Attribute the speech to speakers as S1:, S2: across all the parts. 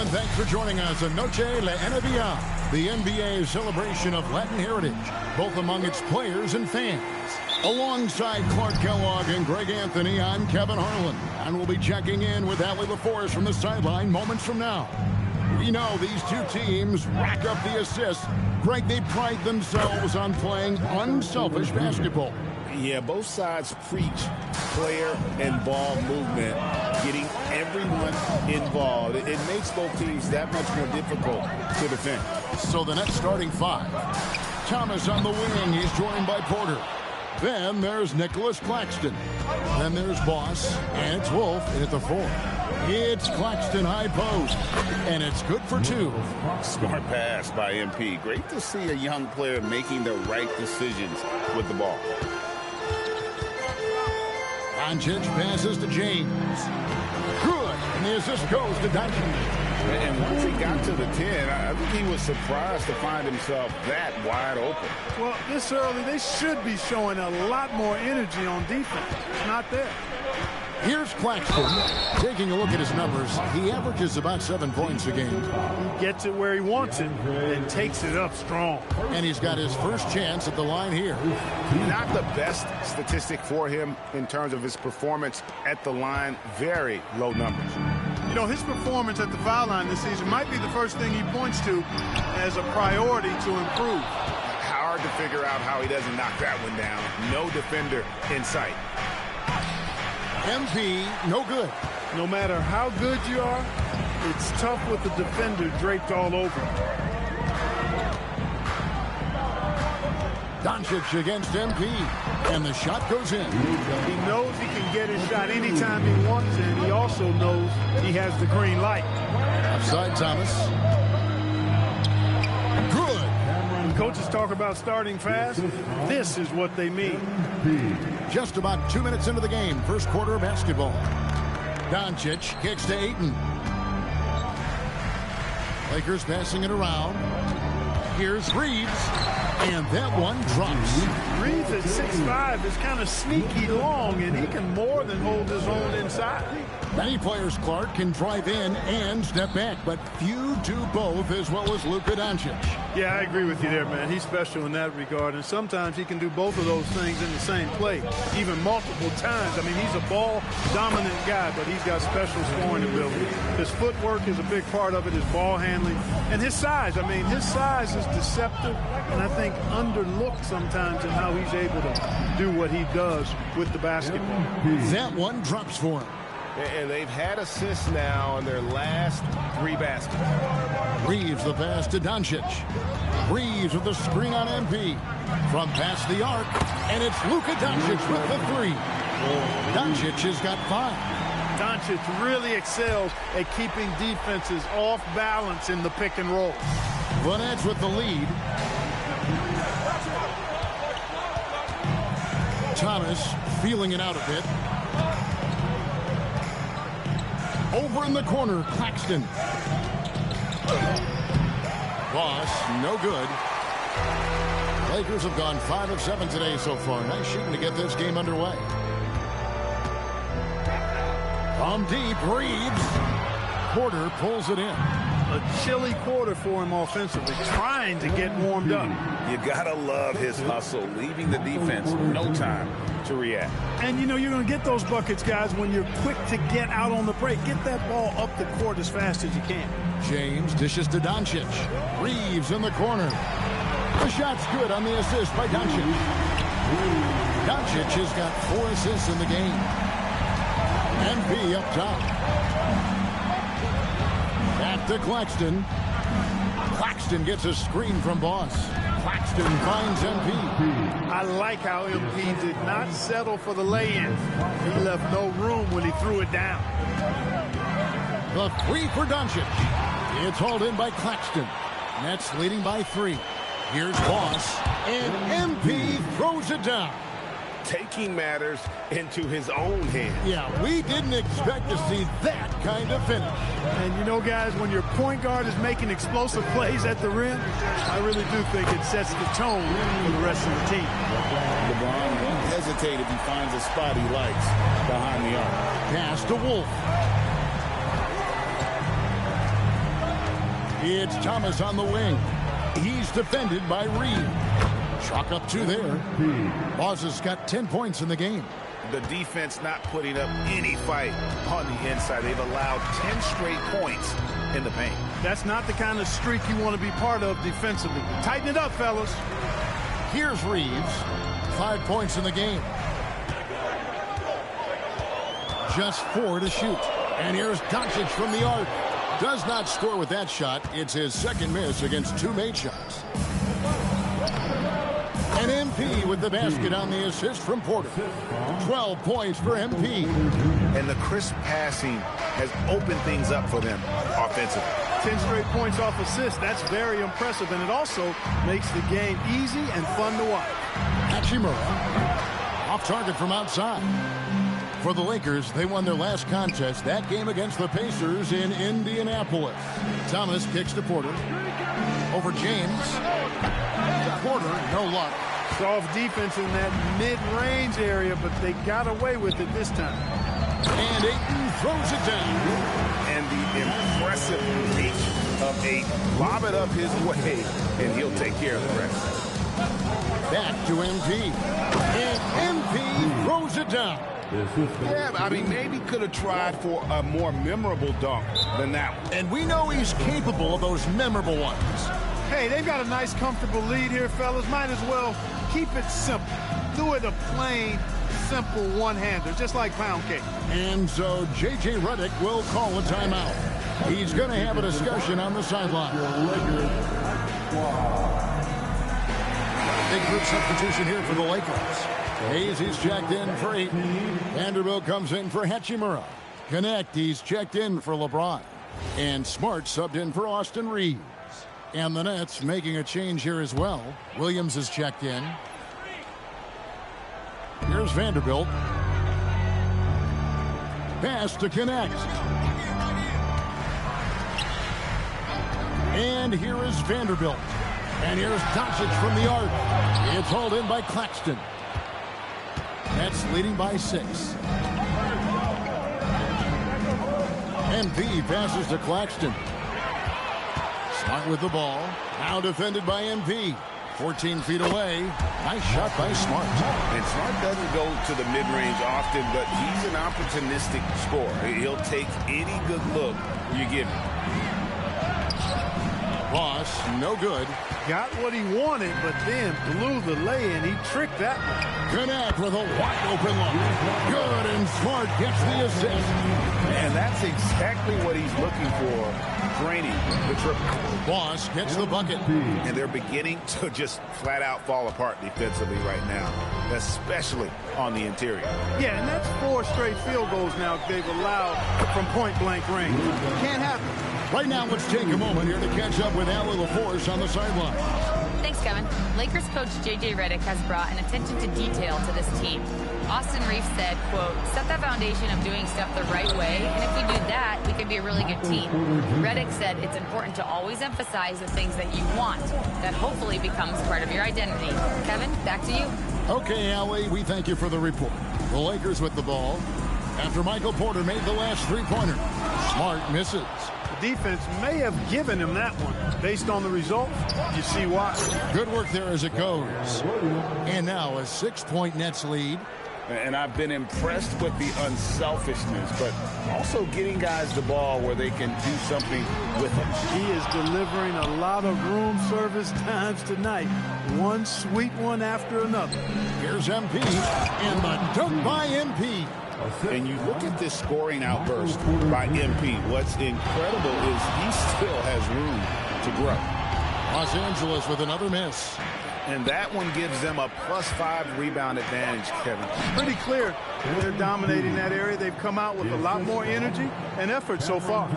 S1: and thanks for joining us on Noche La NBA, the NBA's celebration of Latin heritage, both among its players and fans. Alongside Clark Kellogg and Greg Anthony, I'm Kevin Harlan, and we'll be checking in with Allie LaForce from the sideline moments from now. We know these two teams rack up the assists. Greg, they pride themselves on playing unselfish basketball.
S2: Yeah, both sides preach player and ball movement, getting everyone involved. It makes both teams that much more difficult to defend.
S1: So the Nets starting five. Thomas on the wing. He's joined by Porter. Then there's Nicholas Claxton. Then there's Boss, and it's Wolf at the four. It's Claxton high post, and it's good for two.
S2: Smart pass by MP. Great to see a young player making the right decisions with the ball.
S1: Doncic passes to James. Good, and the assist goes to Doncic.
S2: And once he got to the 10, I think he was surprised to find himself that wide open.
S3: Well, this early, they should be showing a lot more energy on defense. It's not there.
S1: Here's Claxton. Taking a look at his numbers, he averages about 7 points a game.
S3: He gets it where he wants it and takes it up strong.
S1: And he's got his first chance at the line here.
S2: Not the best statistic for him in terms of his performance at the line. Very low numbers.
S3: You know, his performance at the foul line this season might be the first thing he points to as a priority to improve.
S2: Hard to figure out how he doesn't knock that one down. No defender in sight.
S1: MP, no good.
S3: No matter how good you are, it's tough with the defender draped all over.
S1: Doncic against MP, and the shot goes in.
S3: He knows he can get his shot anytime he wants, and he also knows he has the green light.
S1: Offside Thomas. Good.
S3: When coaches talk about starting fast, this is what they mean.
S1: Just about 2 minutes into the game, first quarter of basketball. Doncic kicks to Ayton. Lakers passing it around. Here's Reeves, and that one drops.
S3: Reeves at 6'5" is kind of sneaky long, and he can more than hold his own inside.
S1: Many players, Clark, can drive in and step back, but few do both as well as Luka Doncic.
S3: Yeah, I agree with you there, man. He's special in that regard, and sometimes he can do both of those things in the same play, even multiple times. I mean, he's a ball-dominant guy, but he's got special scoring ability. His footwork is a big part of it, his ball handling, and his size. I mean, his size is deceptive, and I think underlooked sometimes in how he's able to do what he does with the basketball.
S1: That one drops for him.
S2: And they've had assists now on their last 3 baskets.
S1: Reeves the pass to Doncic. Reeves with the screen on MP. From past the arc, and it's Luka Doncic with the 3. Doncic has got 5.
S3: Doncic really excels at keeping defenses off balance in the pick and roll.
S1: The Nets with the lead. Thomas feeling it out a bit. Over in the corner, Claxton. Boss, no good. Lakers have gone 5 of 7 today so far. Nice shooting to get this game underway. From deep, Reeves. Porter pulls it in.
S3: A chilly quarter for him offensively, trying to get warmed up.
S2: You gotta love his hustle, leaving the defense no time to react.
S3: And you know you're going to get those buckets, guys, when you're quick to get out on the break. Get that ball up the court as fast as you can.
S1: James dishes to Doncic. Reeves in the corner. The shot's good on the assist by Doncic. Doncic has got 4 assists in the game. MP up top. Back to Claxton. Claxton gets a screen from Boss. Claxton finds MP.
S3: I like how MP did not settle for the lay-in. He left no room when he threw it down.
S1: The 3 for Doncic. It's hauled in by Claxton. Nets leading by 3. Here's Boss, and MP throws it down.
S2: Taking matters into his own hands.
S1: Yeah, we didn't expect to see that kind of finish.
S3: And you know, guys, when your point guard is making explosive plays at the rim, I really do think it sets the tone for the rest of the team.
S2: LeBron won't hesitate if he finds a spot he likes behind the arc.
S1: Pass to Wolf. It's Thomas on the wing. He's defended by Reed. Chalk up 2 there. Boss has got 10 points in the game.
S2: The defense not putting up any fight on the inside. They've allowed 10 straight points in the paint.
S3: That's not the kind of streak you want to be part of defensively. Tighten it up, fellas.
S1: Here's Reeves. 5 points in the game. Just 4 to shoot. And here's Doncic from the arc. Does not score with that shot. It's his second miss against 2 made shots. And MP with the basket on the assist from Porter. 12 points for MP.
S2: And the crisp passing has opened things up for them offensively.
S3: 10 straight points off assists. That's very impressive. And it also makes the game easy and fun to watch.
S1: Hachimura off target from outside. For the Lakers, they won their last contest, that game against the Pacers in Indianapolis. Thomas kicks to Porter. Over James. Porter, no luck.
S3: Soft defense in that mid-range area, but they got away with it this time.
S1: And Ayton throws it down.
S2: And the impressive reach of Ayton. Lob it up his way, and he'll take care of the rest.
S1: Back to MP. And MP throws it down.
S2: Yeah, I mean, maybe could have tried for a more memorable dunk than that one.
S1: And we know he's capable of those memorable ones.
S3: Hey, they've got a nice, comfortable lead here, fellas. Might as well keep it simple. Do it a plain, simple one-hander, just like pound cake. And
S1: so J.J. Redick will call a timeout. He's going to have a discussion on the sideline. Big group substitution here for the Lakers. Hayes, he's checked in for Ayton. Vanderbilt comes in for Hachimura. Connect, he's checked in for LeBron. And Smart subbed in for Austin Reeves. And the Nets making a change here as well. Williams is checked in. Here's Vanderbilt. Pass to Connect. And here is Vanderbilt. And here's Doncic from the arc. It's hauled in by Claxton. Nets leading by 6. MP passes to Claxton. Smart with the ball. Now defended by MP. 14 feet away. Nice shot by Smart.
S2: And Smart doesn't go to the mid-range often, but he's an opportunistic scorer. He'll take any good look you give him.
S1: Ross, no good.
S3: Got what he wanted, but then blew the lay-in. He tricked that one.
S1: Connect with a wide open look. Good, and Smart gets the assist.
S2: And that's exactly what he's looking for, draining the triple.
S1: Boss gets the bucket.
S2: And they're beginning to just flat out fall apart defensively right now, especially on the interior.
S3: Yeah, and that's 4 straight field goals now they've allowed from point-blank range. Can't happen.
S1: Right now, let's take a moment here to catch up with Allie LaForce on the sideline.
S4: Thanks, Kevin. Lakers coach J.J. Redick has brought an attention to detail to this team. Austin Reeves said, quote, set the foundation of doing stuff the right way, and if we do that, we can be a really good team. Redick said it's important to always emphasize the things that you want. That hopefully becomes part of your identity. Kevin, back to you.
S1: Okay, Allie, we thank you for the report. The Lakers with the ball after Michael Porter made the last three-pointer. Smart misses.
S3: Defense may have given him that one. Based on the result, you see why.
S1: Good work there as it goes. And now a 6-point Nets lead.
S2: And I've been impressed with the unselfishness, but also getting guys the ball where they can do something with it.
S3: He is delivering a lot of room service times tonight. One sweet one after another.
S1: Here's MP, and the dunk by MP.
S2: And you look at this scoring outburst by MP. What's incredible is he still has room to grow.
S1: Los Angeles with another miss.
S2: And that one gives them a +5 rebound advantage, Kevin.
S3: Pretty clear. They're dominating that area. They've come out with a lot more energy and effort so far.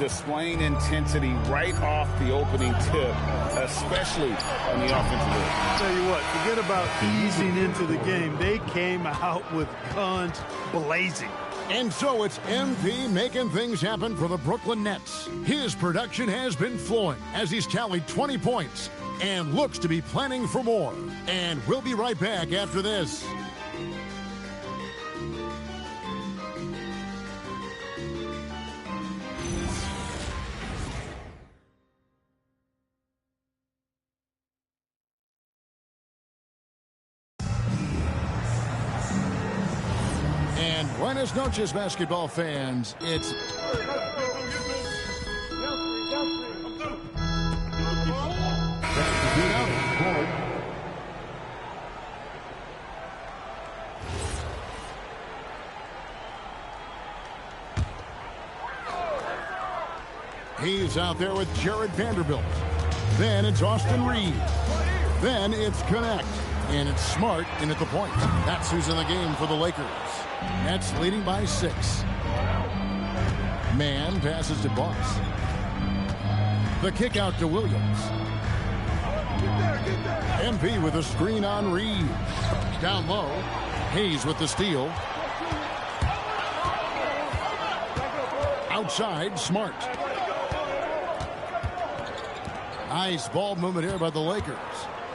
S2: Displaying intensity right off the opening tip, especially on the offensive end.
S3: I'll tell you what, forget about easing into the game. They came out with guns blazing.
S1: And so it's MP making things happen for the Brooklyn Nets. His production has been flowing as he's tallied 20 points and looks to be planning for more. And we'll be right back after this. Buenas noches, basketball fans. It's he's out there with Jared Vanderbilt. Then it's Austin Reeves. Then it's Connect. And it's Smart in at the point. That's who's in the game for the Lakers. Nets leading by 6. Man passes to Boss. The kick out to Williams. MP with a screen on Reeves. Down low. Hayes with the steal. Outside, Smart. Nice ball movement here by the Lakers.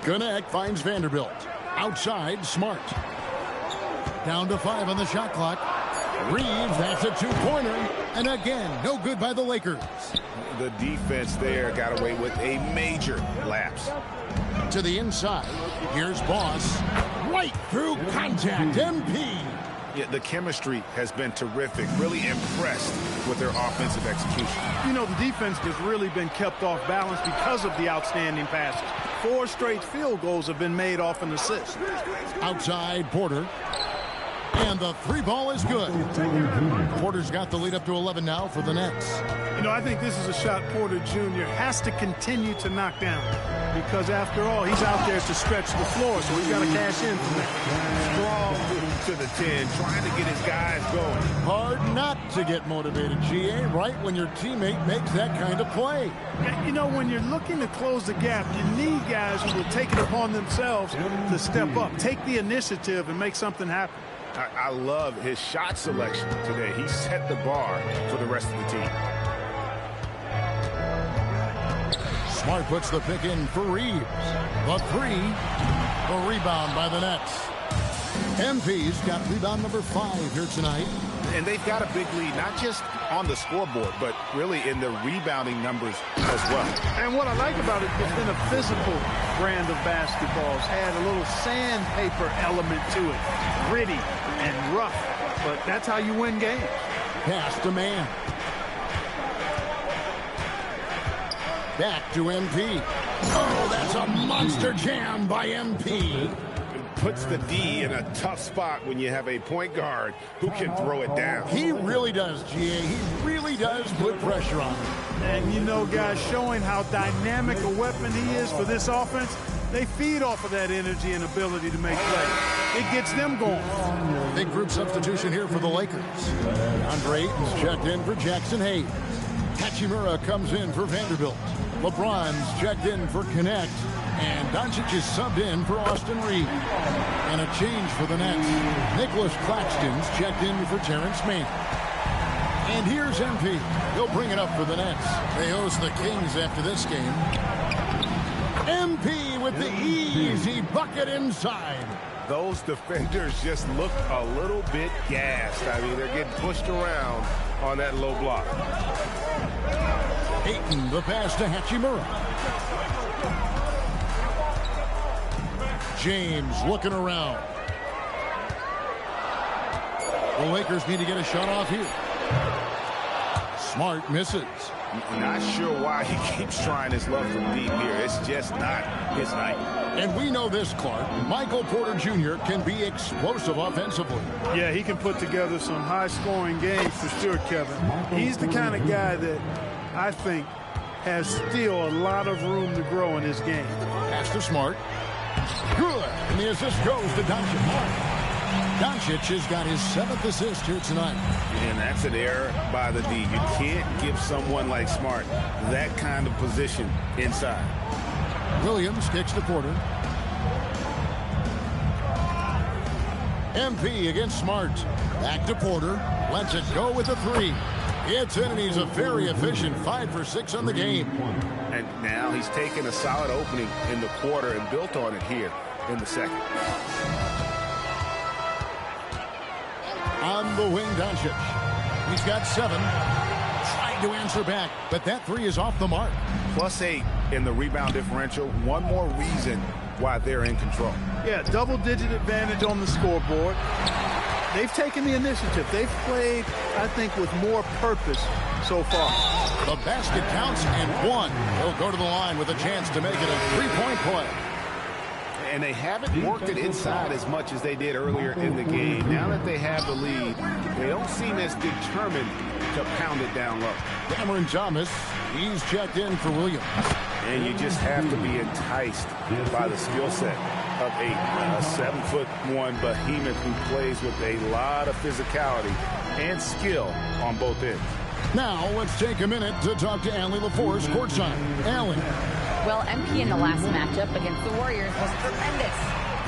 S1: Connect finds Vanderbilt. Outside, Smart. Down to 5 on the shot clock. Reeves, that's a two-pointer. And again, no good by the Lakers.
S2: The defense there got away with a major lapse.
S1: To the inside. Here's Boss. Right through contact. MP.
S2: Yeah, the chemistry has been terrific. Really impressed with their offensive execution.
S3: You know, the defense has really been kept off balance because of the outstanding passes. 4 straight field goals have been made off an assist.
S1: Outside, Porter. And the 3 ball is good. Porter's got the lead up to 11 now for the Nets.
S3: You know, I think this is a shot Porter Jr. has to continue to knock down. Because after all, he's out there to stretch the floor, so he's got to cash in from that.
S2: Strong to the 10, trying to get his guys going.
S1: Hard not to get motivated, GA, right when your teammate makes that kind of play.
S3: You know, when you're looking to close the gap, you need guys who will take it upon themselves to step up, take the initiative, and make something happen.
S2: I love his shot selection today. He set the bar for the rest of the team.
S1: Smart puts the pick in for Reeves. The 3. The rebound by the Nets. MP's got rebound number 5 here tonight.
S2: And they've got a big lead, not just on the scoreboard, but really in the rebounding numbers as well.
S3: And what I like about it, it's been a physical brand of basketball. It's had a little sandpaper element to it. Gritty and rough, but that's how you win games.
S1: Pass to Man. Back to MP. Oh, that's a monster jam by MP.
S2: Puts the D in a tough spot when you have a point guard who can throw it down.
S1: He really does, GA. He really does put pressure on him.
S3: And you know, guys, showing how dynamic a weapon he is for this offense, they feed off of that energy and ability to make plays. It gets them going.
S1: Big group substitution here for the Lakers. Andre Ayton's checked in for Jackson Hayes. Hachimura comes in for Vanderbilt. LeBron's checked in for Connect. And Doncic is subbed in for Austin Reeves. And a change for the Nets. Nicholas Claxton's checked in for Terrence Mann. And here's MP. He'll bring it up for the Nets. They host the Kings after this game. MP with the easy bucket inside.
S2: Those defenders just look a little bit gassed. I mean, they're getting pushed around on that low block.
S1: Ayton, the pass to Hachimura. James looking around. The Lakers need to get a shot off here. Smart misses.
S2: Not sure why he keeps trying his luck from deep here. It's just not his night.
S1: And we know this, Clark. Michael Porter Jr. can be explosive offensively.
S3: Yeah, he can put together some high-scoring games for sure, Kevin. He's the kind of guy that I think has still a lot of room to grow in his game.
S1: Pass to Smart. Good. And the assist goes to Doncic. Doncic has got his 7th assist here tonight.
S2: And that's an error by the D. You can't give someone like Smart that kind of position inside.
S1: Williams kicks to Porter. MP against Smart. Back to Porter. Lets it go with the 3. It's in, and he's a very efficient 5 for 6 on the game.
S2: And now he's taken a solid opening in the quarter and built on it here in the second.
S1: On the wing, Doncic. He's got 7. Trying to answer back, but that 3 is off the mark.
S2: +8 in the rebound differential. One more reason why they're in control.
S3: Yeah, double-digit advantage on the scoreboard. they've taken the initiative. They've played, I think, with more purpose so far.
S1: The basket counts and one. He'll go to the line with a chance to make it a three-point play.
S2: And they haven't worked it inside as much as they did earlier in the game. Now that they have the lead, they don't seem as determined to pound it down low.
S1: Cameron Thomas, he's checked in for Williams.
S2: And you just have to be enticed by the skill set of a 7'1" behemoth who plays with a lot of physicality and skill on both ends.
S1: Now let's take a minute to talk to Allie LaForce courtside. Allie.
S4: Well, MP in the last matchup against the Warriors was tremendous.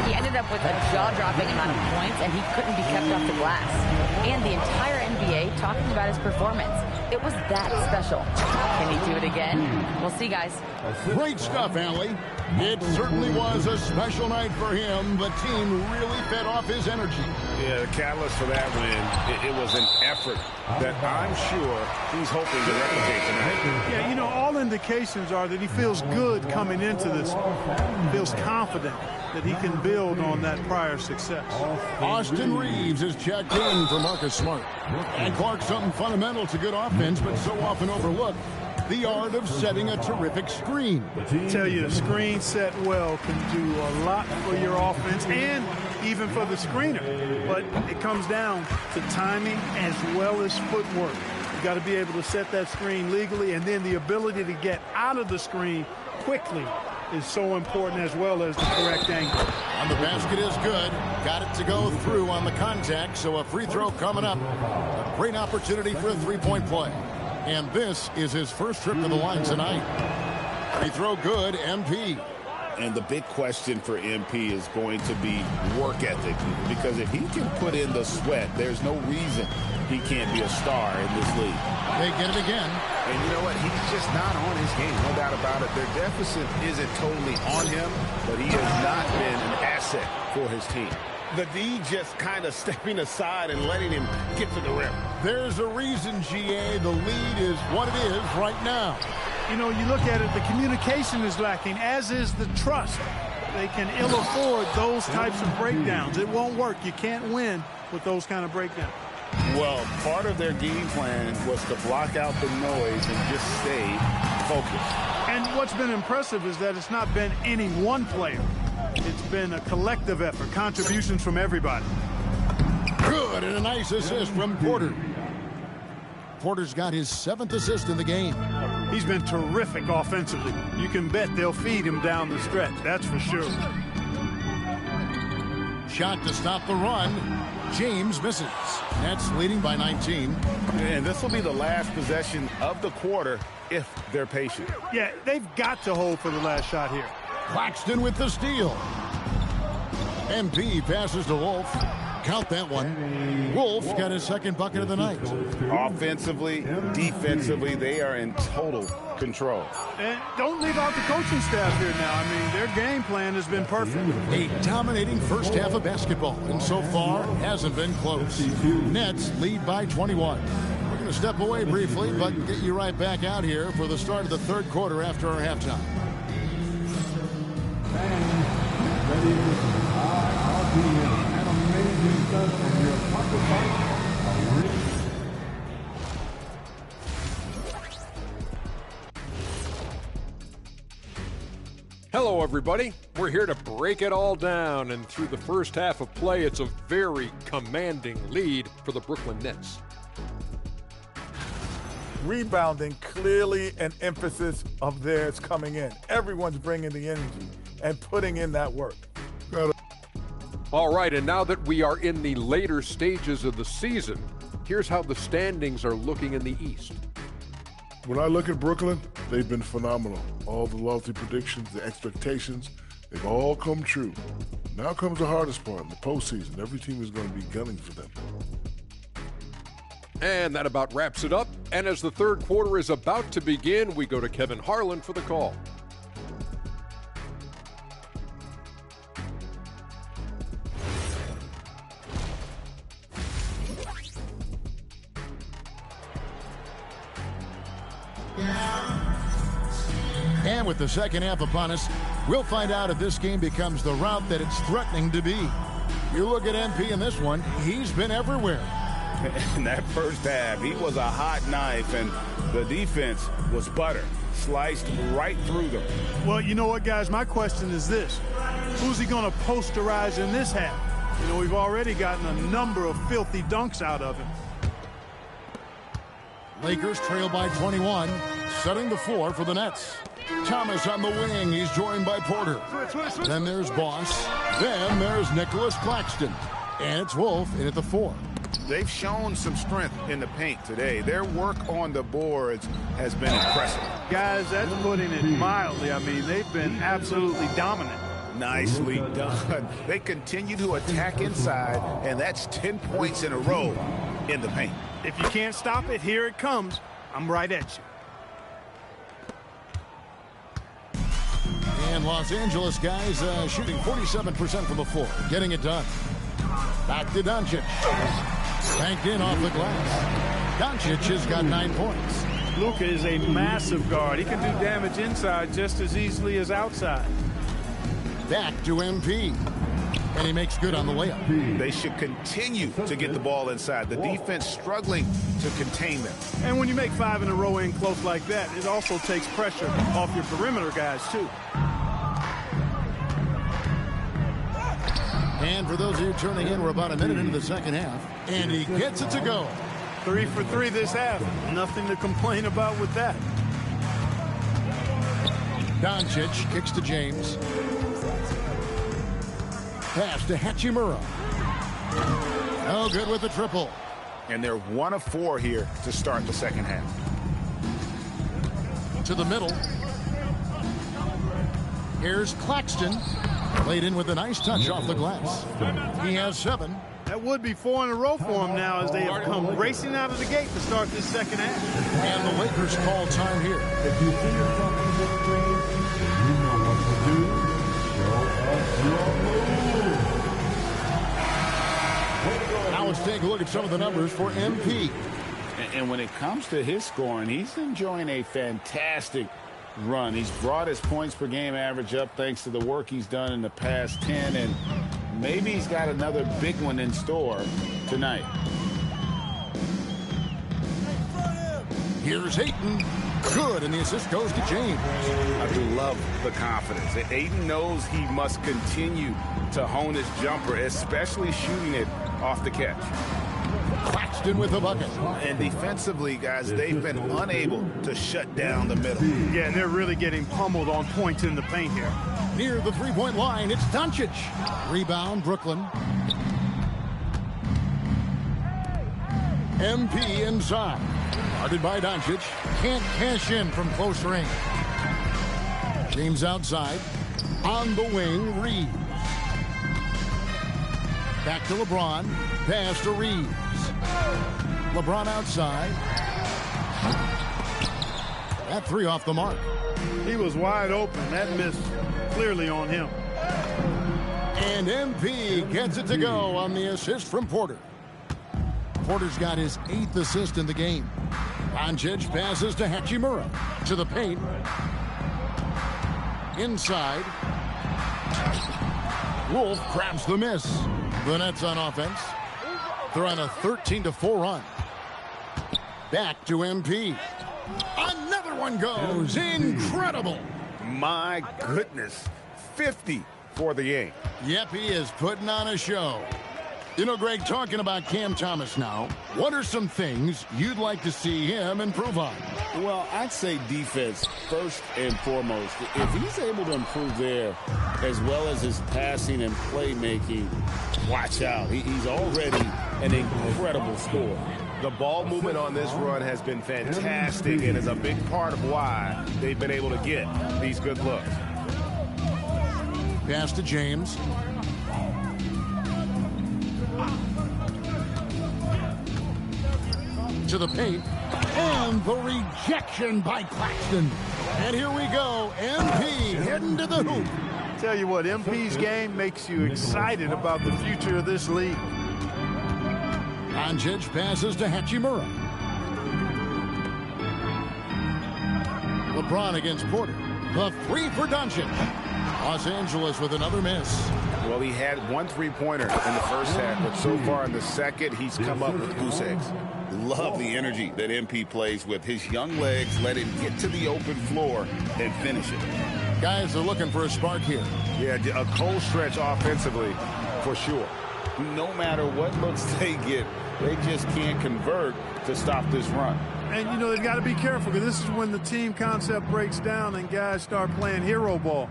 S4: He ended up with a jaw-dropping amount of points, and he couldn't be kept off the glass. And the entire NBA talking about his performance. It was that special. Can he do it again? We'll see, guys.
S1: Great stuff, Allie. It certainly was a special night for him. The team really fed off his energy.
S2: Yeah, the catalyst for that win, it was an effort that I'm sure he's hoping to replicate tonight.
S3: Yeah, you know, all indications are that he feels good coming into this, feels confident that he can build on that prior success.
S1: Austin Reeves is checked in for Marcus Smart. And Clark, something fundamental to good offense, but so often overlooked. The art of setting a terrific screen.
S3: I tell you, a screen set well can do a lot for your offense and even for the screener. But it comes down to timing as well as footwork. You got to be able to set that screen legally, and then the ability to get out of the screen quickly is so important, as well as the correct angle.
S1: And the basket is good. Got it to go through on the contact, so a free throw coming up. A great opportunity for a three-point play. And this is his first trip to the line tonight. Free throw good, MP.
S2: And the big question for MP is going to be work ethic, because if he can put in the sweat, there's no reason he can't be a star in this league.
S1: They get it again.
S2: And you know what? He's just not on his game, no doubt about it. Their deficit isn't totally on him, but he has not been an asset for his team. The D just kind of stepping aside and letting him get to the rim.
S1: There's a reason, GA, the lead is what it is right now.
S3: You know, you look at it, the communication is lacking, as is the trust. They can ill afford those types of breakdowns. It won't work. You can't win with those kind of breakdowns.
S2: Well, part of their game plan was to block out the noise and just stay focused.
S3: And what's been impressive is that it's not been any one player. It's been a collective effort, contributions from everybody.
S1: Good, and a nice assist from Porter. Porter's got his 7th assist in the game.
S3: He's been terrific offensively. You can bet they'll feed him down the stretch, that's for sure.
S1: Shot to stop the run. James misses. Nets leading by 19.
S2: And this will be the last possession of the quarter if they're patient.
S3: Yeah, they've got to hold for the last shot here.
S1: Claxton with the steal. MP passes to Wolf. Count that one. Wolf got his 2nd bucket of the night.
S2: Offensively, defensively, they are in total control.
S3: And don't leave out the coaching staff here now. I mean, their game plan has been perfect.
S1: A dominating first half of basketball, and so far hasn't been close. Nets lead by 21. We're going to step away briefly, but get you right back out here for the start of the 3rd quarter after our halftime.
S5: Hello, everybody. We're here to break it all down, and through the first half of play, it's a very commanding lead for the Brooklyn Nets.
S6: Rebounding, clearly an emphasis of theirs coming in. Everyone's bringing the energy and putting in that work.
S5: All right, and now that we are in the later stages of the season, here's how the standings are looking in the East.
S7: When I look at Brooklyn, they've been phenomenal. All the lofty predictions, the expectations, they've all come true. Now comes the hardest part, in the postseason. Every team is going to be gunning for them.
S5: And that about wraps it up. And as the 3rd quarter is about to begin, we go to Kevin Harlan for the call.
S1: And with the second half upon us, we'll find out if this game becomes the route that it's threatening to be. You look at MP in this one, he's been everywhere.
S2: In that first half, he was a hot knife, and the defense was butter. Sliced right through them.
S3: Well, you know what, guys? My question is this. Who's he going to posterize in this half? You know, we've already gotten a number of filthy dunks out of him.
S1: Lakers trail by 21, setting the floor for the Nets. Thomas on the wing. He's joined by Porter. Then there's Boss. Then there's Nicholas Claxton. And it's Wolf in at the 4.
S2: They've shown some strength in the paint today. Their work on the boards has been impressive.
S3: Guys, that's putting it mildly. I mean, they've been absolutely dominant.
S2: Nicely done. They continue to attack inside, and that's 10 points in a row in the paint.
S3: If you can't stop it, here it comes. I'm right at you.
S1: And Los Angeles guys shooting 47% from the floor, getting it done. Back to Doncic. Banked in off the glass. Doncic has got 9 points.
S3: Luka is a massive guard. He can do damage inside just as easily as outside.
S1: Back to MP. And he makes good on the layup.
S2: They should continue to get the ball inside. The defense struggling to contain them.
S3: And when you make 5 in a row in close like that, it also takes pressure off your perimeter guys, too.
S1: And for those of you turning in, we're about a minute into the second half. And he gets it to go.
S3: 3 for 3 this half. Nothing to complain about with that.
S1: Doncic kicks to James. Pass to Hachimura. No good with the triple.
S2: And they're 1 of 4 here to start the second half.
S1: To the middle. Here's Claxton. Laid in with a nice touch off the glass. He has 7.
S3: That would be 4 in a row for him now as they have come racing out of the gate to start this second half.
S1: And the Lakers call time here.
S8: If you see yourself in this game, you know what to do. Show us your move.
S1: Now let's take a look at some of the numbers for MP.
S2: And when it comes to his scoring, he's enjoying a fantastic run. He's brought his points per game average up thanks to the work he's done in the past 10, and maybe he's got another big one in store tonight.
S1: Here's Ayton. Good, and the assist goes to James.
S2: I do love the confidence. Ayton knows he must continue to hone his jumper, especially shooting it off the catch.
S1: Claxton with the bucket.
S2: And defensively, guys, they've been unable to shut down the middle.
S3: Yeah, and they're really getting pummeled on points in the paint here.
S1: Near the three-point line, it's Doncic. Rebound, Brooklyn. MP inside. Guarded by Doncic. Can't cash in from close range. James outside. On the wing, Reeves. Back to LeBron. Pass to Reeves. LeBron outside. That 3 off the mark.
S3: He was wide open. That miss clearly on him.
S1: And MP gets it to go on the assist from Porter. Porter's got his 8th assist in the game. Doncic passes to Hachimura. To the paint. Inside. Wolf grabs the miss. The Nets on offense. They're on a 13-4 run. Back to MP. Another one goes. Incredible.
S2: My goodness. 50 for the game.
S1: Yep, he is putting on a show. You know, Greg, talking about Cam Thomas now, what are some things you'd like to see him improve on?
S2: Well, I'd say defense first and foremost. If he's able to improve there, as well as his passing and playmaking, watch out. He's already an incredible scorer. The ball movement on this run has been fantastic and is a big part of why they've been able to get these good looks.
S1: Pass to James. To the paint. And the rejection by Claxton. And here we go. MP heading to the hoop.
S3: Tell you what, MP's game makes you excited about the future of this league.
S1: Doncic passes to Hachimura. LeBron against Porter. The 3 for Doncic. Los Angeles with another miss.
S2: Well, he had 1 3-pointer in the first half, but so far in the second, he's come up with goose eggs. Love the energy that MP plays with. His young legs let him get to the open floor and finish it.
S1: Guys are looking for a spark here.
S2: Yeah, a cold stretch offensively for sure. No matter what looks they get, they just can't convert to stop this run.
S3: And, you know, they've got to be careful because this is when the team concept breaks down and guys start playing hero ball.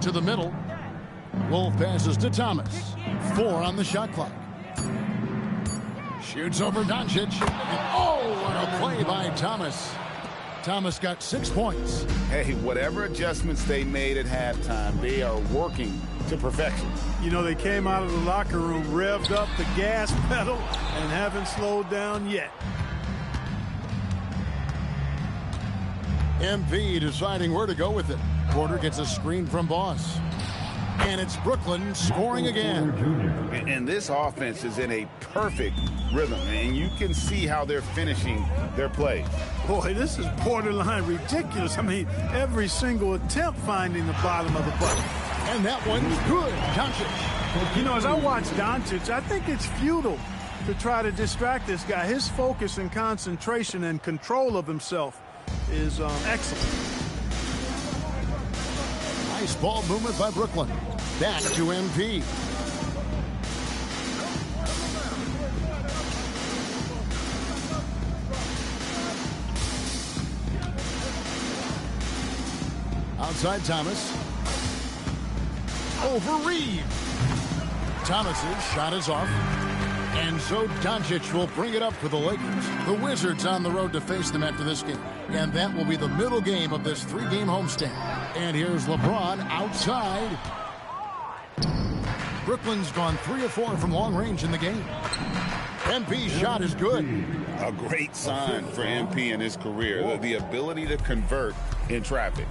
S1: To the middle. Wolf passes to Thomas. 4 on the shot clock. Shoots over Doncic. Oh, what a play by Thomas. Thomas got 6 points.
S2: Hey, whatever adjustments they made at halftime, they are working to perfection.
S3: You know, they came out of the locker room, revved up the gas pedal, and haven't slowed down yet.
S1: MP deciding where to go with it. Porter gets a screen from Boss. And it's Brooklyn scoring again.
S2: And this offense is in a perfect rhythm, and you can see how they're finishing their play.
S3: Boy, this is borderline ridiculous. I mean, every single attempt finding the bottom of the bucket.
S1: And that one's good. Doncic.
S3: You know, as I watch Doncic, I think it's futile to try to distract this guy. His focus and concentration and control of himself is excellent.
S1: Nice ball movement by Brooklyn. Back to MP. Outside Thomas. Over Reed. Thomas's shot is off. And so Doncic will bring it up for the Lakers. The Wizards on the road to face them after this game. And that will be the middle game of this 3-game homestand. And here's LeBron outside. Brooklyn's gone 3 of 4 from long range in the game. MP's shot is good.
S2: A great sign for MP in his career, the ability to convert in traffic.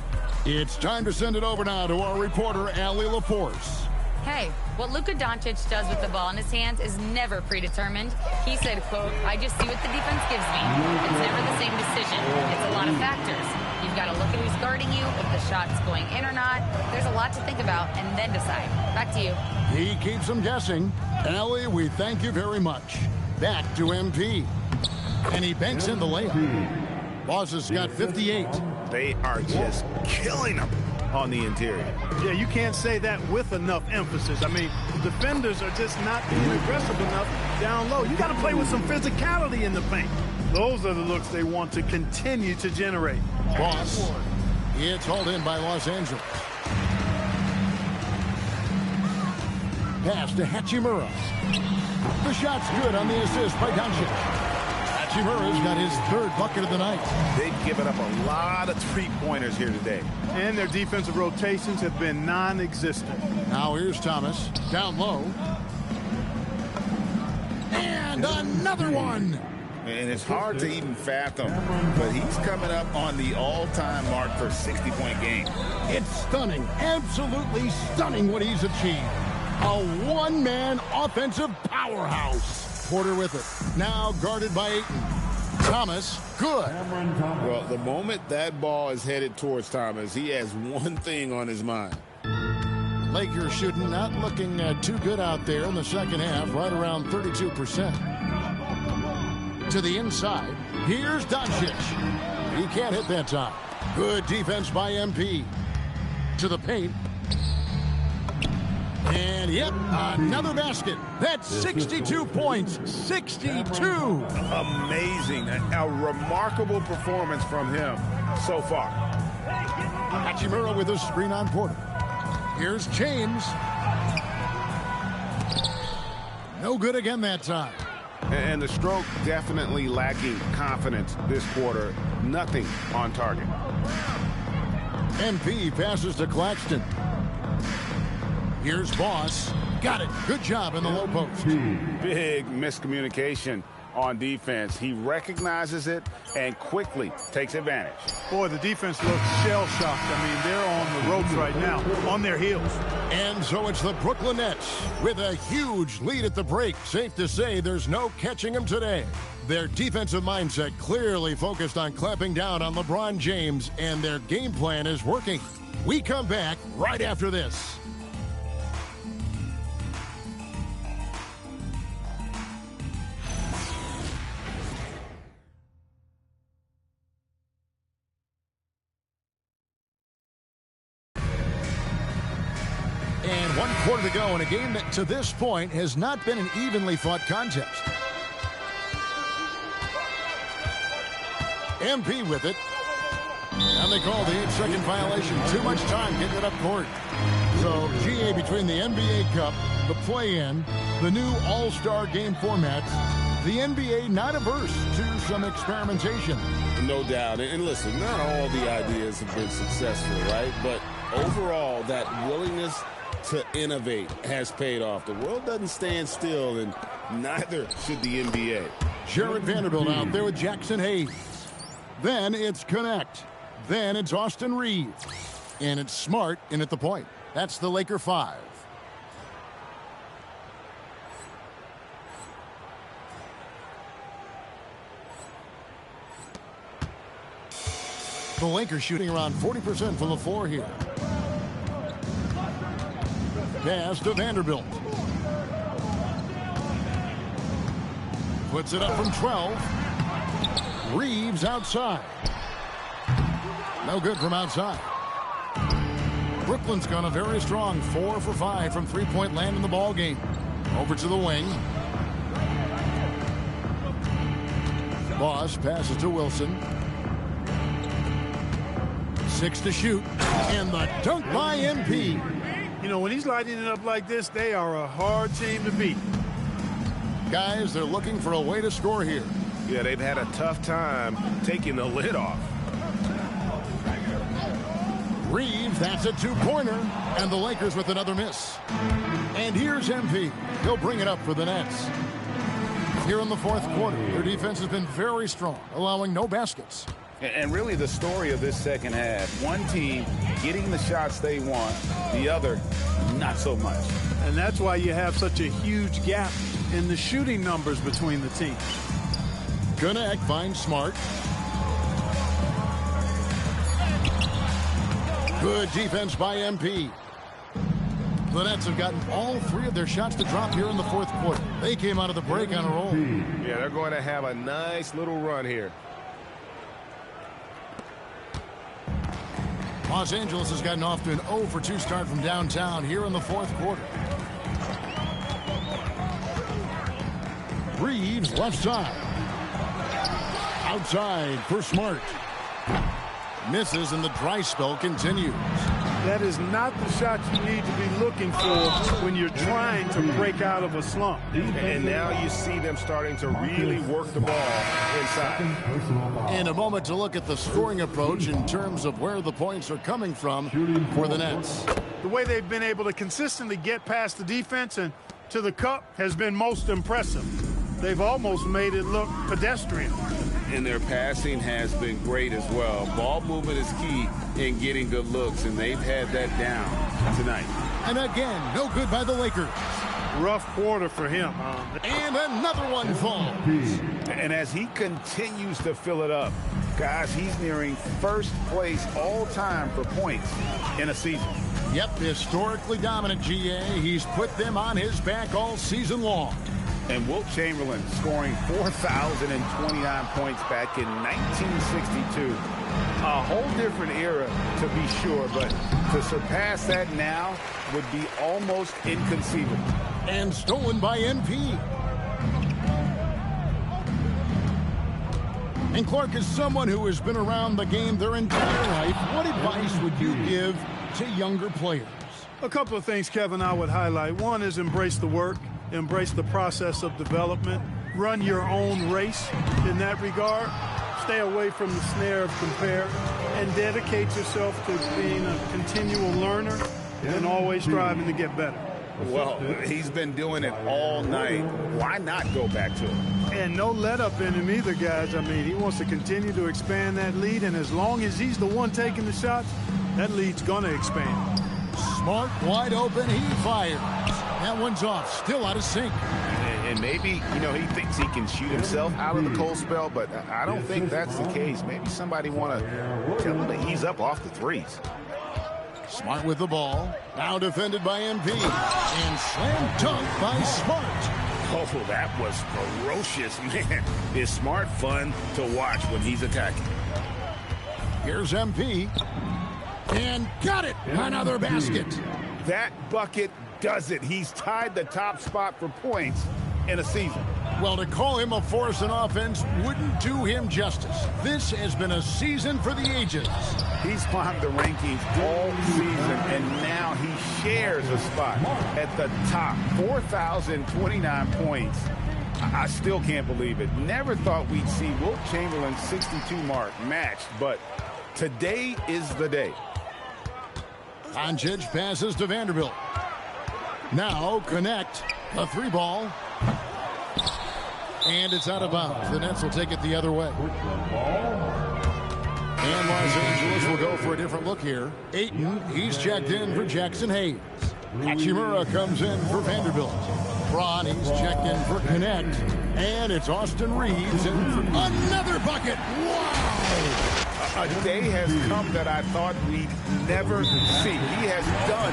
S1: It's time to send it over now to our reporter, Allie LaForce.
S4: Hey, what Luka Doncic does with the ball in his hands is never predetermined. He said, quote, I just see what the defense gives me. It's never the same decision. It's a lot of factors. You've got to look at who's guarding you, if the shot's going in or not. There's a lot to think about, and then decide. Back to you.
S1: He keeps them guessing. Allie, we thank you very much. Back to MP. And he banks in the layup. Boss has got 58.
S2: They are just killing them on the interior.
S3: Yeah, you can't say that with enough emphasis. I mean, the defenders are just not being aggressive enough down low. You got to play with some physicality in the paint. Those are the looks they want to continue to generate.
S1: Boss. It's hauled in by Los Angeles. Pass to Hachimura. The shot's good on the assist by Doncic. Hachimura's got his 3rd bucket of the night.
S2: They've given up a lot of 3-pointers here today.
S3: And their defensive rotations have been non-existent.
S1: Now here's Thomas. Down low. And another one.
S2: And it's hard to even fathom, but he's coming up on the all-time mark for a 60-point game.
S1: It's stunning, absolutely stunning what he's achieved. A one-man offensive powerhouse. Porter with it. Now guarded by Ayton. Thomas, good.
S2: Well, the moment that ball is headed towards Thomas, he has one thing on his mind.
S1: Lakers shooting not looking too good out there in the second half, right around 32%. To the inside, here's Doncic. He can't hit that time. Good defense by MP. To the paint. And yep, another basket. That's 62 points. 62.
S2: Amazing. A remarkable performance from him so far.
S1: Hachimura with a screen on Porter. Here's James. No good again that time.
S2: And the stroke definitely lacking confidence this quarter. Nothing on target.
S1: MP passes to Claxton. Here's Boss. Got it. Good job in the low post.
S2: Big miscommunication on defense. He recognizes it and quickly takes advantage.
S3: Boy, the defense looks shell-shocked. I mean, they're on the ropes right now, on their heels.
S1: And so it's the Brooklyn Nets with a huge lead at the break. Safe to say there's no catching them today. Their defensive mindset clearly focused on clamping down on LeBron James, and their game plan is working. We come back right after this. And 1 quarter to go in a game that to this point has not been an evenly fought contest. MP with it. And they call the 8-second violation. Too much time getting it up court. So GA between the NBA Cup, the play-in, the new All-Star game formats, the NBA not averse to some experimentation.
S2: No doubt. And listen, not all the ideas have been successful, right? But overall, that willingness to innovate has paid off. The world doesn't stand still, and neither should the NBA.
S1: Jarred Vanderbilt out there with Jackson Hayes. Then it's Connect. Then it's Austin Reeves. And it's Smart in at the point. That's the Laker 5. The Lakers shooting around 40% from the floor here. Pass to Vanderbilt. Puts it up from 12. Reeves outside. No good from outside. Brooklyn's gone a very strong 4 for 5 from three-point land in the ball game. Over to the wing. Boss passes to Wilson. 6 to shoot. And the dunk by MP.
S3: You know, when he's lighting it up like this, they are a hard team to beat.
S1: Guys, they're looking for a way to score here.
S2: Yeah, they've had a tough time taking the lid off.
S1: Reeves, that's a two-pointer, and the Lakers with another miss. And here's MP. He'll bring it up for the Nets. Here in the fourth quarter, their defense has been very strong, allowing no baskets.
S9: And really the story of this second half, one team getting the shots they want, the other not so much.
S3: And that's why you have such a huge gap in the shooting numbers between the teams.
S1: Connect finds Smart. Good defense by MP. The Nets have gotten all 3 of their shots to drop here in the fourth quarter. They came out of the break on a roll.
S2: Yeah, they're going to have a nice little run here.
S1: Los Angeles has gotten off to an 0 for 2 start from downtown here in the fourth quarter. Reeves left side. Outside for Smart. Misses and the dry spell continues.
S3: That is not the shot you need to be looking for when you're trying to break out of a slump.
S2: And now you see them starting to really work the ball inside.
S1: In a moment to look at the scoring approach in terms of where the points are coming from for the Nets.
S3: The way they've been able to consistently get past the defense and to the cup has been most impressive. They've almost made it look pedestrian.
S2: And their passing has been great as well. Ball movement is key in getting good looks, and they've had that down tonight.
S1: And again, no good by the Lakers.
S3: Rough quarter for him.
S1: And another one falls.
S9: And as he continues to fill it up, guys, he's nearing first place all time for points in a season.
S1: Yep, historically dominant GA. He's put them on his back all season long.
S9: And Wilt Chamberlain scoring 4,029 points back in 1962. A whole different era, to be sure, but to surpass that now would be almost inconceivable.
S1: And stolen by NP. And Clark is someone who has been around the game their entire life. What advice would you give to younger players?
S3: A couple of things, Kevin, I would highlight. One is embrace the work. Embrace the process of development. Run your own race in that regard. Stay away from the snare of compare. And dedicate yourself to being a continual learner and always striving to get better.
S2: Well, he's been doing it all night. Why not go back to it?
S3: And no let-up in him either, guys. I mean, he wants to continue to expand that lead, and as long as he's the one taking the shots, that lead's going to expand.
S1: Smart, wide open, he fires. That one's off, still out of sync.
S2: And maybe, you know, he thinks he can shoot himself out of the cold spell, but I don't think that's the case. Maybe somebody want to tell him that he's up off the threes.
S1: Smart with the ball. Now defended by MP. And slam dunk by Smart.
S2: Oh, that was ferocious, man. Is Smart fun to watch when he's attacking?
S1: Here's MP. And got it. Another basket.
S2: That bucket does it. He's tied the top spot for points in a season.
S1: Well, to call him a force in offense wouldn't do him justice. This has been a season for the ages.
S2: He's climbed the rankings all season, and now he shares a spot at the top. 4,029 points. I still can't believe it. Never thought we'd see Wilt Chamberlain's 62 mark matched, but today is the day.
S1: Doncic passes to Vanderbilt. Now connect. A three ball. And it's out of bounds. The Nets will take it the other way. And Los Angeles will go for a different look here. Ayton, he's checked in for Jackson Hayes. Hachimura comes in for Vanderbilt. Braun, he's checked in for Connect. And it's Austin Reeves in for another bucket. Wow!
S2: A day has come that I thought we'd never see. He has done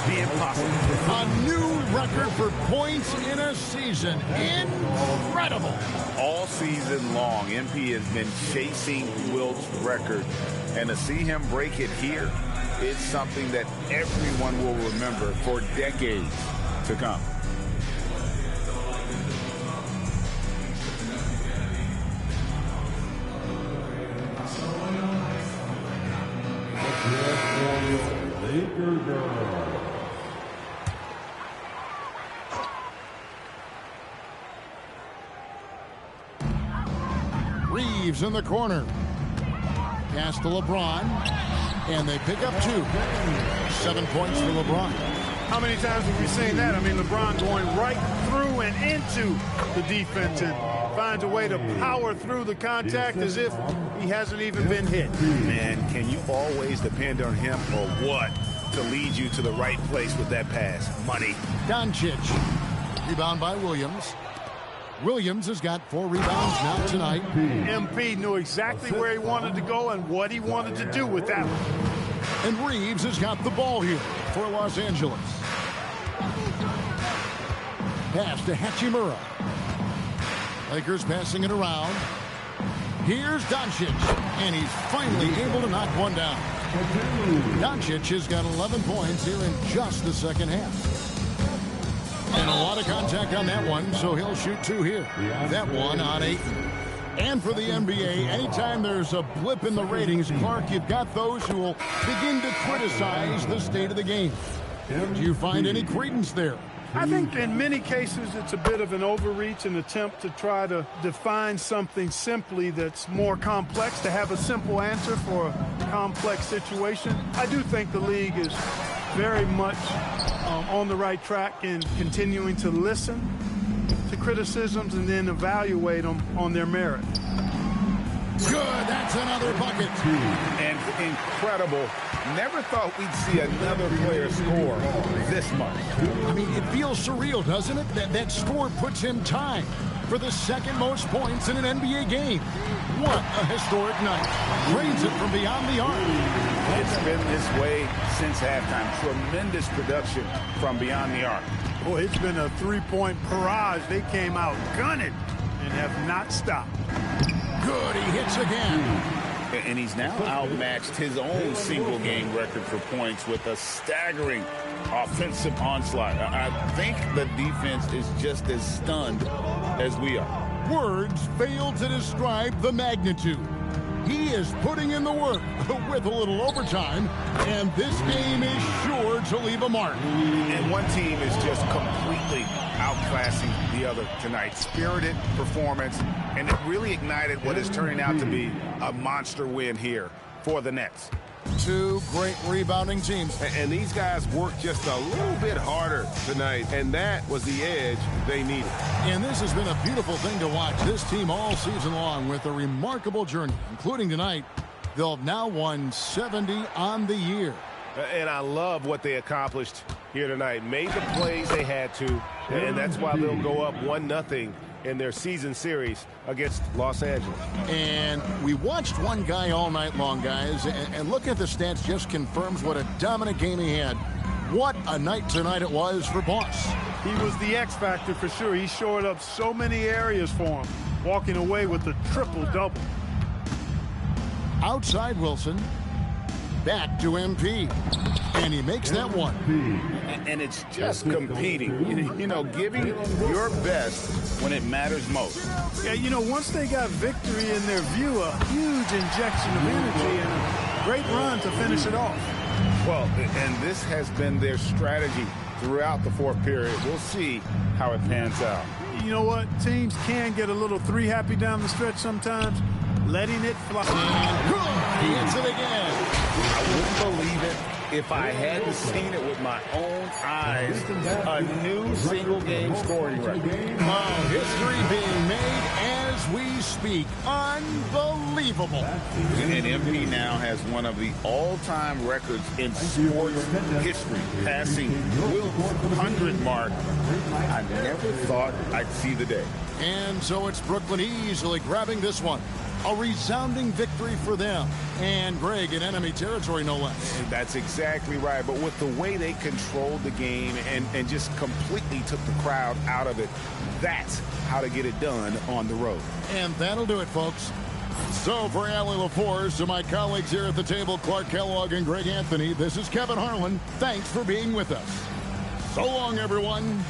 S2: the impossible.
S1: A new record for points in a season. Incredible.
S2: All season long, MP has been chasing Wilt's record. And to see him break it here, it's something that everyone will remember for decades to come.
S1: Reeves in the corner. Pass to LeBron. And they pick up 2. 7 points for LeBron.
S3: How many times have we seen that? I mean, LeBron going right through and into the defense and finds a way to power through the contact as if he hasn't even been hit.
S2: Man, can you always depend on him or what to lead you to the right place with that pass? Money.
S1: Doncic. Rebound by Williams. Williams has got 4 rebounds now tonight.
S3: MP knew exactly where he wanted to go and what he wanted to do with that one.
S1: And Reeves has got the ball here for Los Angeles. Pass to Hachimura. Lakers passing it around. Here's Doncic, and he's finally able to knock one down. Doncic has got 11 points here in just the second half. And a lot of contact on that one, so he'll shoot 2 here. That one on Ayton. And for the NBA, anytime there's a blip in the ratings, Clark, you've got those who will begin to criticize the state of the game. Do you find any credence there?
S3: I think in many cases it's a bit of an overreach, an attempt to try to define something simply that's more complex, to have a simple answer for a complex situation. I do think the league is very much on the right track in continuing to listen to criticisms and then evaluate them on their merit.
S1: Good, that's another bucket.
S2: And incredible. Never thought we'd see another player score this much.
S1: I mean, it feels surreal, doesn't it? That score puts him tied for the second most points in an NBA game. What a historic night. Drains it from beyond the arc.
S2: It's been this way since halftime. Tremendous production from beyond the arc.
S3: Boy, it's been a three-point barrage. They came out gunning and have not stopped.
S1: Good, he hits again.
S2: And he's now outmatched his own single-game record for points with a staggering offensive onslaught. I think the defense is just as stunned as we are.
S1: Words fail to describe the magnitude. He is putting in the work with a little overtime, and this game is sure to leave a mark.
S2: And one team is just completely outclassing the other tonight. Spirited performance, and it really ignited what is turning out to be a monster win here for the Nets.
S1: 2 great rebounding teams.
S10: And these guys worked just a little bit harder tonight, and that was the edge they needed.
S1: And this has been a beautiful thing to watch this team all season long with a remarkable journey, including tonight. They'll have now won 70 on the year.
S10: And I love what they accomplished here tonight. Made the plays they had to, and that's why they'll go up 1-0
S2: in their season series against Los Angeles.
S1: And we watched one guy all night long, guys, and looking at the stats just confirms what a dominant game he had. What a night tonight it was for Boss.
S3: He was the X factor for sure. He shored up so many areas for him, walking away with a triple-double.
S1: Outside Wilson, back to MP, and he makes that one.
S9: And it's just competing, you know, giving your best when it matters most.
S3: Yeah, you know, once they got victory in their view, a huge injection of energy and a great run to finish it off.
S9: Well, and this has been their strategy throughout the fourth period. We'll see how it pans out.
S3: You know what? Teams can get a little three happy down the stretch sometimes. Letting it fly.
S1: And he hits it again.
S9: I wouldn't believe it if I hadn't seen it with my own eyes. A new single-game scoring record.
S1: History being made as we speak. Unbelievable.
S9: And MP now has one of the all-time records in sports history, passing Wilt's 100 mark. I never thought I'd see the day.
S1: And so it's Brooklyn easily grabbing this one. A resounding victory for them. And Greg in enemy territory, no less.
S9: And that's exactly right. But with the way they controlled the game and just completely took the crowd out of it, that's how to get it done on the road.
S1: And that'll do it, folks. So for Allie LaForce, to my colleagues here at the table, Clark Kellogg and Greg Anthony, this is Kevin Harlan. Thanks for being with us. So long, everyone.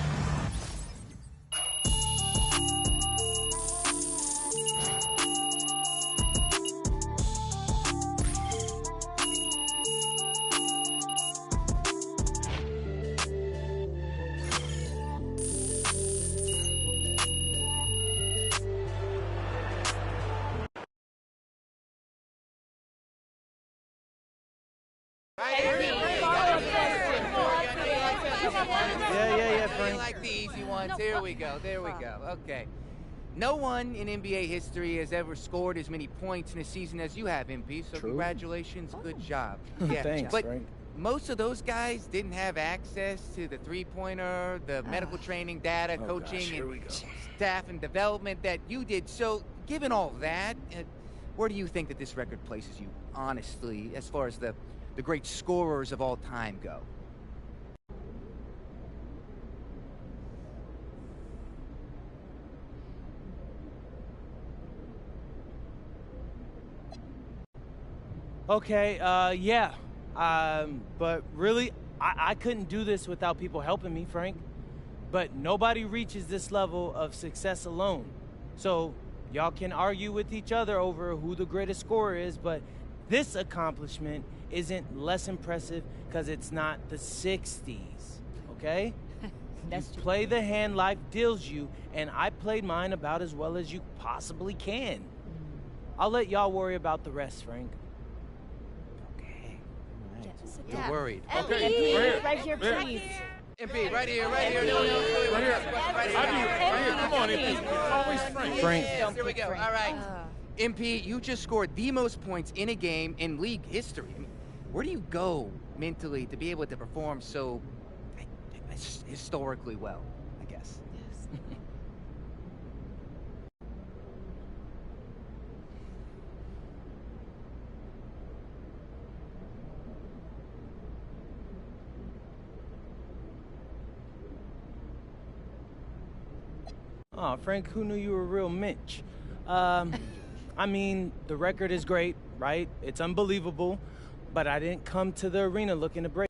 S11: Yeah, Frank. Like the easy ones. There we go. Okay. No one in NBA history has ever scored as many points in a season as you have, MP. So congratulations. Good job. Yeah.
S12: Thanks,
S11: but
S12: Frank.
S11: most of those guys didn't have access to the three-pointer, the medical training data, coaching, and staff and development that you did. So given all that, where do you think that this record places you, honestly, as far as the great scorers of all time go?
S12: Okay, yeah. But really, I couldn't do this without people helping me, Frank. But nobody reaches this level of success alone. So y'all can argue with each other over who the greatest scorer is, but this accomplishment isn't less impressive because it's not the 60s, okay? That's true. Play the hand life deals you, and I played mine about as well as you possibly can. I'll let y'all worry about the rest, Frank.
S11: You're worried.
S13: MP, right here, please.
S11: MP, right here. Right here.
S13: Come on, MP.
S11: Always Frank. Here we go. All right. MP, you just scored the most points in a game in league history. I mean, where do you go mentally to be able to perform so historically well, I guess? Yes.
S12: Oh, Frank, who knew you were a real Mitch? I mean, the record is great, right? It's unbelievable, but I didn't come to the arena looking to break.